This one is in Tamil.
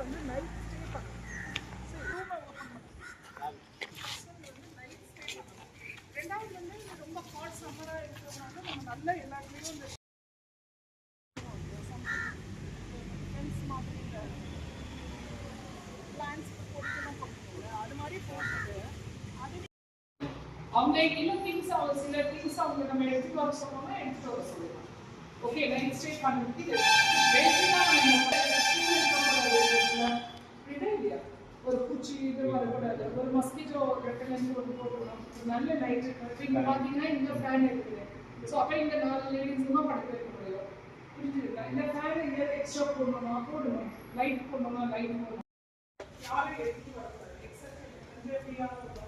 வந்து நைட் ஸ்டே பண்ணணும். ஸோ ரூமை ஓப்பன் பண்ணணும். ஃபர்ஸ்ட் வந்து நைட் ஸ்டே பண்ணணும். ரெண்டாவது வந்து இது ரொம்ப ஹாட் சம்மராக இருக்கிறதுனால நம்ம நல்ல எல்லாத்துலேயும் இந்த ஃப்ரெண்ட்ஸ் மாதிரி இந்த பிளான்ஸ்க்கு பொடிக்கெல்லாம் கொடுக்கணும். அது மாதிரி போட்டுட்டு அது அவங்க இன்னும் திங்ஸ் அவங்க சில திங்ஸ் அவங்க நம்ம எடுத்துட்டு வர சொன்னோம்னா எடுத்துட்டு வர சொல்லலாம். ஓகே, நைட் ஸ்டே பண்ணுறதுக்கு பேசிக்காக நம்ம ஒரு பூச்சி இது வரக்கூடாது. ஒரு மஸ்கிட்டோ ரெட்டலேருந்து ஒரு போட்டுக்கலாம். நல்ல லைட் இருக்குது. இங்கே பார்த்தீங்கன்னா இந்த ஃபேன் இருக்குது. ஸோ அப்போ இந்த 4 லேடிஸுமா படுக்க வைக்க முடியும். புரிஞ்சுருக்கா? இந்த ஃபேன் இங்கே எக்ஸ்ட்ரா போடணுமா போடணும், லைட் போடணுமா லைட் போடணும். யாரும் எடுத்துட்டு வரக்கூடாது. எக்ஸப்ட்